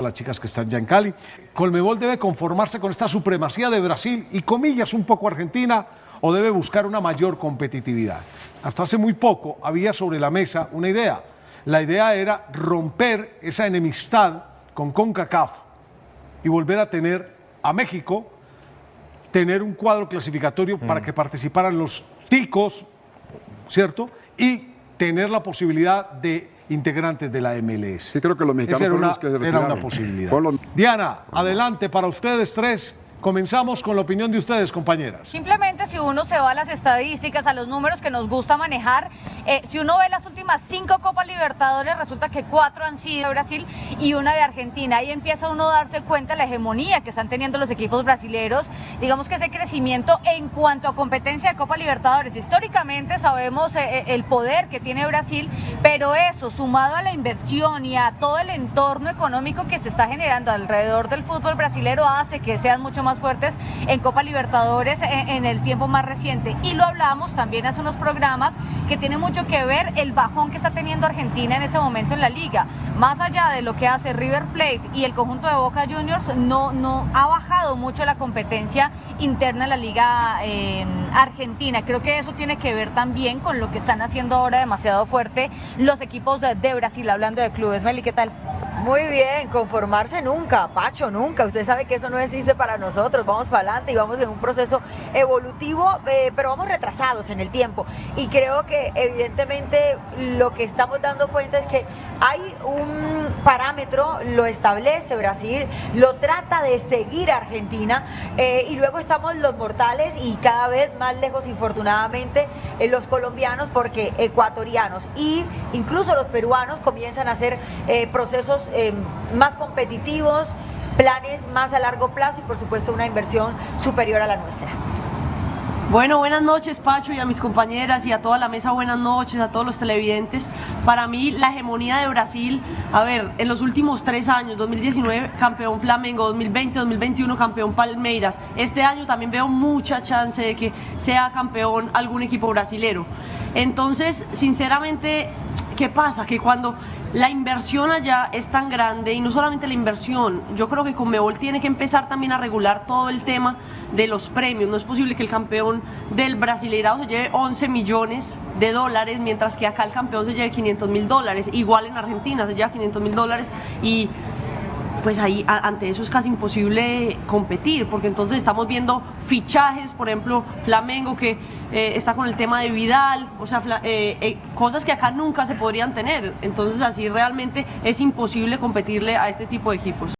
las chicas que están ya en Cali. Conmebol debe conformarse con esta supremacía de Brasil y comillas un poco Argentina, o debe buscar una mayor competitividad. Hasta hace muy poco había sobre la mesa una idea. La idea era romper esa enemistad con CONCACAF y volver a tener a México, tener un cuadro clasificatorio para que participaran los ticos, ¿cierto? Y tener la posibilidad de integrantes de la MLS. Sí, creo que los mexicanos fueron los que se retiraron. Era una posibilidad. Diana, adelante para ustedes tres. Comenzamos con la opinión de ustedes, compañeras. Simplemente si uno se va a las estadísticas, a los números que nos gusta manejar, si uno ve las últimas 5 Copas Libertadores, resulta que 4 han sido de Brasil y una de Argentina. Ahí empieza uno a darse cuenta de la hegemonía que están teniendo los equipos brasileños. Digamos que ese crecimiento en cuanto a competencia de Copa Libertadores. Históricamente sabemos el poder que tiene Brasil, pero eso, sumado a la inversión y a todo el entorno económico que se está generando alrededor del fútbol brasileño, hace que sean mucho más fuertes en Copa Libertadores en el tiempo más reciente. Y lo hablamos también hace unos programas que tiene mucho que ver el bajón que está teniendo Argentina en ese momento en la liga. Más allá de lo que hace River Plate y el conjunto de Boca Juniors, no ha bajado mucho la competencia interna en la liga argentina. Creo que eso tiene que ver también con lo que están haciendo ahora demasiado fuerte los equipos de Brasil, hablando de clubes. Meli, ¿qué tal? Muy bien, conformarse nunca, Pacho, nunca. Usted sabe que eso no existe para nosotros. Vamos para adelante y vamos en un proceso evolutivo, pero vamos retrasados en el tiempo. Y creo que evidentemente lo que estamos dando cuenta es que hay un parámetro, lo establece Brasil, lo trata de seguir Argentina, y luego estamos los mortales y cada vez más lejos, infortunadamente, los colombianos, porque ecuatorianos y incluso los peruanos comienzan a hacer procesos más competitivos, planes más a largo plazo y por supuesto una inversión superior a la nuestra. Bueno, buenas noches, Pacho, y a mis compañeras y a toda la mesa, buenas noches, a todos los televidentes. Para mí, la hegemonía de Brasil, a ver, en los últimos 3 años, 2019 campeón Flamengo, 2020, 2021 campeón Palmeiras. Este año también veo mucha chance de que sea campeón algún equipo brasilero. Entonces, sinceramente, ¿qué pasa? Que cuando la inversión allá es tan grande, y no solamente la inversión, yo creo que Conmebol tiene que empezar también a regular todo el tema de los premios. No es posible que el campeón del Brasileirao se lleve 11 millones de dólares, mientras que acá el campeón se lleve 500 mil dólares, igual en Argentina se lleva 500 mil dólares, y pues ahí ante eso es casi imposible competir, porque entonces estamos viendo fichajes, por ejemplo Flamengo que está con el tema de Vidal, o sea, cosas que acá nunca se podrían tener. Entonces así realmente es imposible competirle a este tipo de equipos.